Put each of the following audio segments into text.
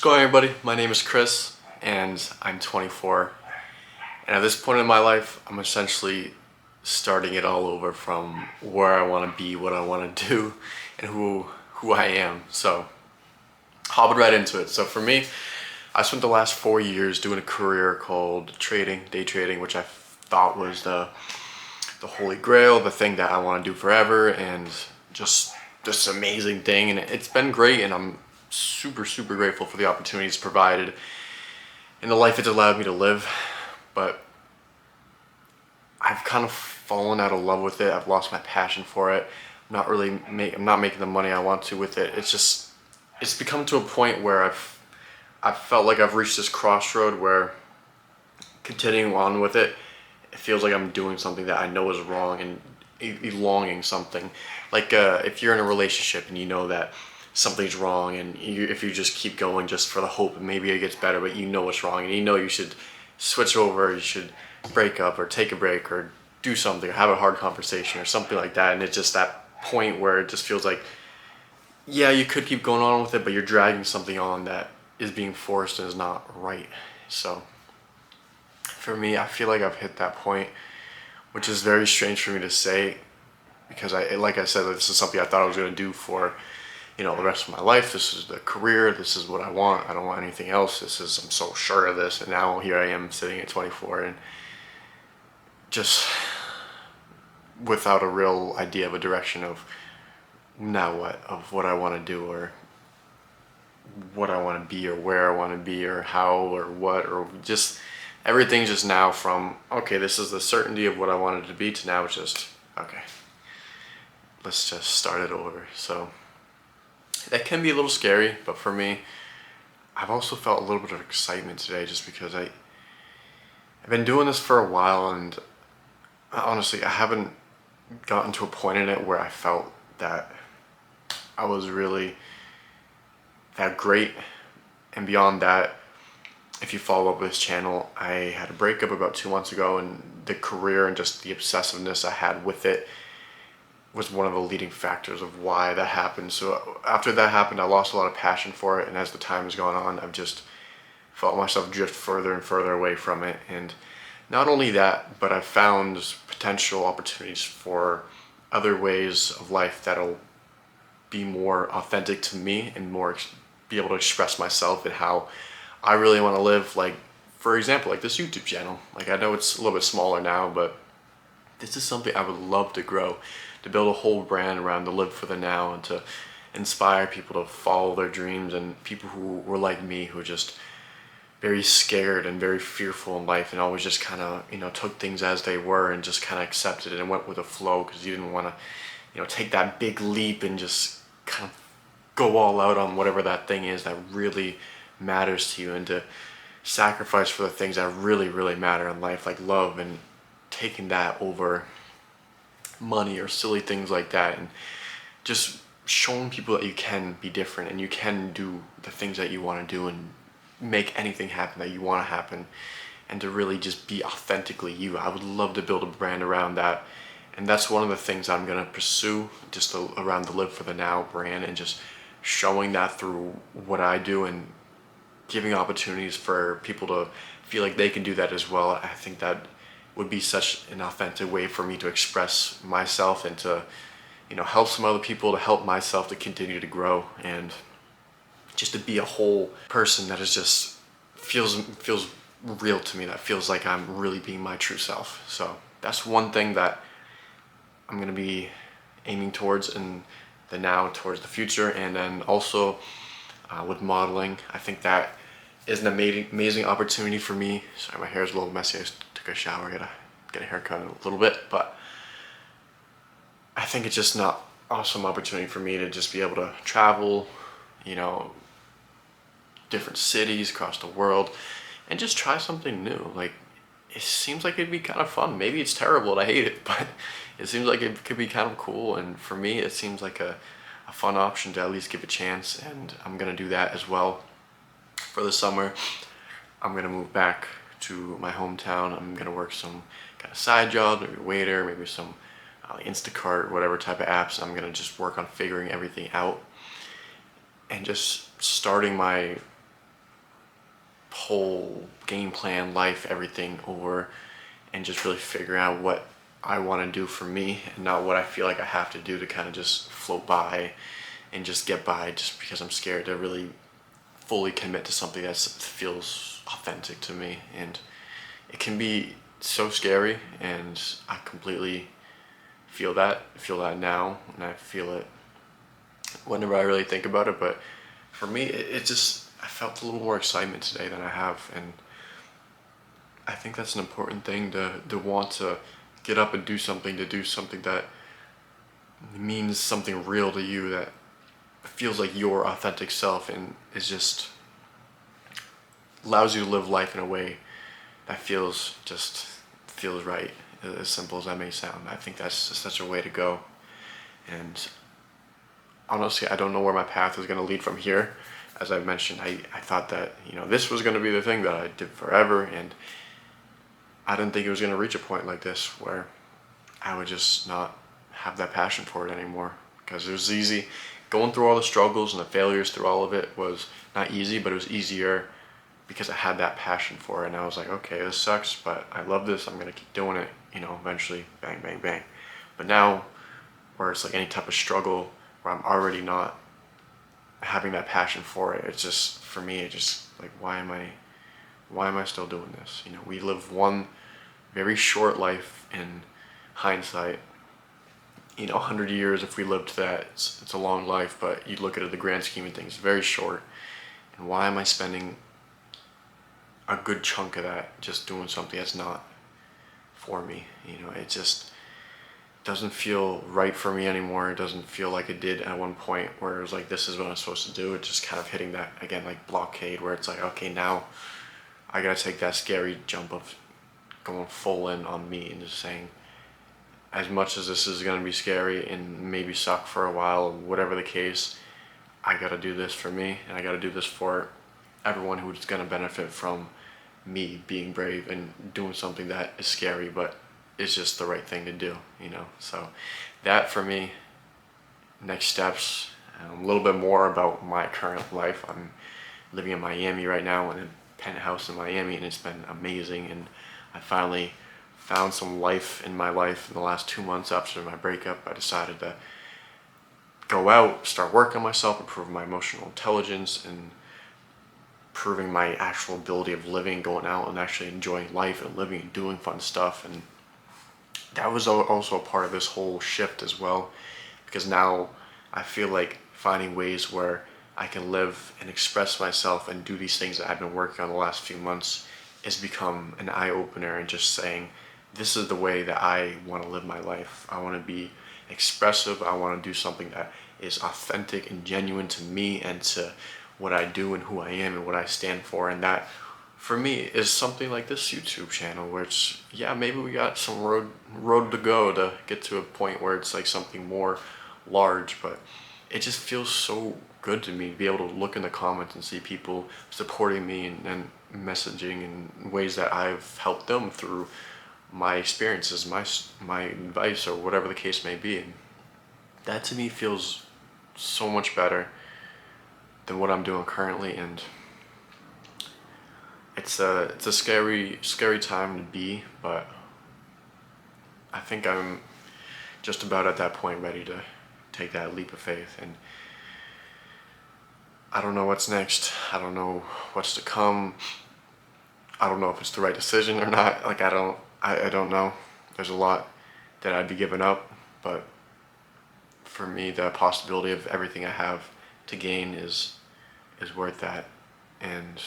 going on, everybody? My name is Chris and I'm 24. And at this point in my life, I'm essentially starting it all over from where I want to be, what I want to do, and who I am. So, hopping right into it. So for me, I spent the last 4 years doing a career called trading, day trading, which I thought was the holy grail, the thing that I want to do forever, and just this amazing thing. And it's been great, and I'm super grateful for the opportunities provided and the life it's allowed me to live. But I've kind of fallen out of love with it. I've lost my passion for it. I'm not making the money I want to with it. It's become to a point where I've felt like I've reached this crossroad where continuing on with it, it feels like I'm doing something that I know is wrong and elonging something. Like if you're in a relationship and you know that something's wrong, and if you just keep going just for the hope maybe it gets better, but you know what's wrong and you know you should switch over, you should break up or take a break or do something or have a hard conversation or something like that, and it's just that point where it just feels like, yeah, you could keep going on with it, but you're dragging something on that is being forced and is not right. So for me, I feel like I've hit that point, which is very strange for me to say because like I said, this is something I thought I was going to do for, the rest of my life. This is the career. This is what I want. I don't want anything else. I'm so sure of this. And now here I am sitting at 24 and just without a real idea of a direction of now what, of what I want to do or what I want to be or where I want to be or how or what, or just everything's just now from, okay, this is the certainty of what I wanted to be, to now it's just, okay, let's just start it over. So that can be a little scary, but for me, I've also felt a little bit of excitement today just because I've been doing this for a while, and honestly, I haven't gotten to a point in it where I felt that I was really that great. And beyond that, if you follow up with this channel, I had a breakup about 2 months ago, and the career and just the obsessiveness I had with it was one of the leading factors of why that happened. So after that happened, I lost a lot of passion for it, and as the time has gone on, I've just felt myself drift further and further away from it. And not only that, but I've found potential opportunities for other ways of life that'll be more authentic to me and more be able to express myself and how I really want to live. Like, for example, like this YouTube channel. Like, I know it's a little bit smaller now, but this is something I would love to grow, to build a whole brand around, to live for the now and to inspire people to follow their dreams, and people who were like me, who are just very scared and very fearful in life and always just kind of, took things as they were and just kind of accepted it and went with the flow because you didn't want to, take that big leap and just kind of go all out on whatever that thing is that really matters to you, and to sacrifice for the things that really matter in life, like love, and taking that over money or silly things like that, and just showing people that you can be different and you can do the things that you want to do and make anything happen that you want to happen, and to really just be authentically you. I would love to build a brand around that, and that's one of the things I'm going to pursue, just around the Live for the Now brand, and just showing that through what I do and giving opportunities for people to feel like they can do that as well. I think that would be such an authentic way for me to express myself and to, help some other people, to help myself to continue to grow, and just to be a whole person that is just feels real to me, that feels like I'm really being my true self. So that's one thing that I'm going to be aiming towards in the now, towards the future. And then also with modeling, I think that is an amazing opportunity for me. Sorry, my hair is a little messy. I just took a shower, gotta get a haircut in a little bit, but I think it's just an awesome opportunity for me to just be able to travel, different cities across the world, and just try something new. Like, it seems like it'd be kind of fun. Maybe it's terrible and I hate it, but it seems like it could be kind of cool, and for me it seems like a fun option to at least give a chance, and I'm gonna do that as well. For the summer, I'm gonna move back to my hometown. I'm gonna work some kind of side job, maybe waiter, maybe some Instacart, whatever type of apps. I'm gonna just work on figuring everything out and just starting my whole game plan, life, everything over, and just really figure out what I want to do for me and not what I feel like I have to do to kind of just float by and just get by just because I'm scared to really fully commit to something that feels authentic to me. And it can be so scary, and I completely feel that now, and I feel it whenever I really think about it. But for me, it just, I felt a little more excitement today than I have, and I think that's an important thing to want to get up and do something, to do something that means something real to you, that feels like your authentic self, and is just allows you to live life in a way that feels right. As simple as that may sound, I think that's just such a way to go. And honestly, I don't know where my path is going to lead from here. As I mentioned, I thought that, this was going to be the thing that I did forever, and I didn't think it was going to reach a point like this where I would just not have that passion for it anymore. Because it was easy. Going through all the struggles and the failures through all of it was not easy, but it was easier because I had that passion for it. And I was like, okay, this sucks, but I love this. I'm going to keep doing it, eventually, bang, bang, bang. But now, where it's like any type of struggle where I'm already not having that passion for it, it's just, for me, it's just like, why am I still doing this? We live one very short life in hindsight. 100 years, if we lived that, it's a long life, but you look at it, the grand scheme of things, very short. And why am I spending a good chunk of that just doing something that's not for me? It just doesn't feel right for me anymore. It doesn't feel like it did at one point where it was like, this is what I'm supposed to do. It's just kind of hitting that, again, like blockade, where it's like, okay, now I gotta take that scary jump of going full in on me and just saying, as much as this is gonna be scary and maybe suck for a while, or whatever the case, I gotta do this for me, and I gotta do this for everyone who's gonna benefit from me being brave and doing something that is scary, but is just the right thing to do, So that for me, next steps, a little bit more about my current life. I'm living in Miami right now, in a penthouse in Miami, and it's been amazing. And I finally found some life in my life in the last 2 months after my breakup. I decided to go out, start working on myself, improve my emotional intelligence, and improving my actual ability of living, going out and actually enjoying life and living and doing fun stuff. And that was also a part of this whole shift as well, because now I feel like finding ways where I can live and express myself and do these things that I've been working on the last few months has become an eye-opener, and just saying, this is the way that I want to live my life. I want to be expressive. I want to do something that is authentic and genuine to me and to what I do and who I am and what I stand for. And that, for me, is something like this YouTube channel, where it's, yeah, maybe we got some road to go to get to a point where it's like something more large, but it just feels so good to me to be able to look in the comments and see people supporting me and messaging in ways that I've helped them through my experiences, my advice, or whatever the case may be. And that to me feels so much better than what I'm doing currently. And it's a scary time to be, but I think I'm just about at that point ready to take that leap of faith. And I don't know what's next. I don't know what's to come. I don't know if it's the right decision or not. Like, I don't know. There's a lot that I'd be giving up, but for me, the possibility of everything I have to gain is worth that. And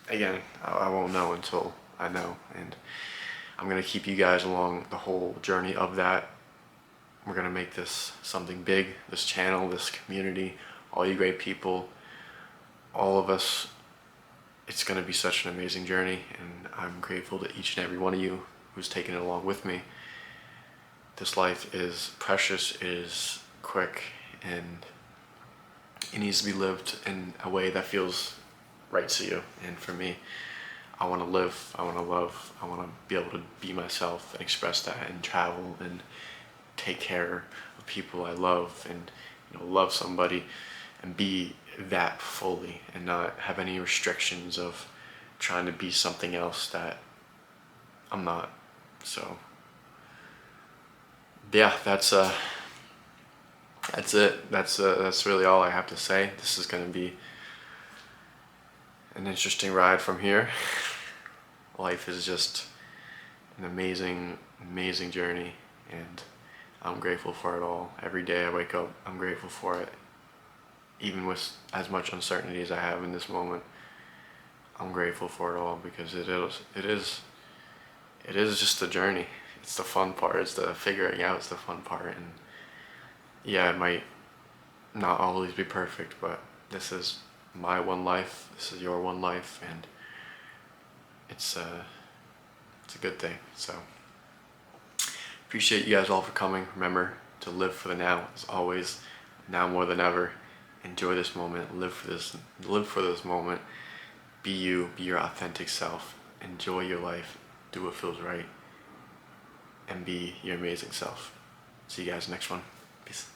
again, I won't know until I know, and I'm gonna keep you guys along the whole journey of that. We're gonna make this something big, this channel, this community, all you great people, all of us. It's gonna be such an amazing journey, and I'm grateful to each and every one of you who's taken it along with me. This life is precious, it is quick, and it needs to be lived in a way that feels right to you. And for me, I want to live, I want to love, I want to be able to be myself and express that and travel and take care of people I love, and love somebody and be that fully and not have any restrictions of trying to be something else that I'm not. So yeah, that's it. That's really all I have to say. This is gonna be an interesting ride from here. Life is just an amazing journey, and I'm grateful for it all. Every day I wake up, I'm grateful for it. Even with as much uncertainty as I have in this moment, I'm grateful for it all because it is just a journey. It's the fun part. It's the figuring out. It's the fun part, and yeah, it might not always be perfect, but this is my one life. This is your one life, and it's a good thing. So appreciate you guys all for coming. Remember to live for the now, as always. Now more than ever, enjoy this moment. Live for this. Live for this moment. Be you. Be your authentic self. Enjoy your life. Do what feels right, and be your amazing self. See you guys next one. Peace.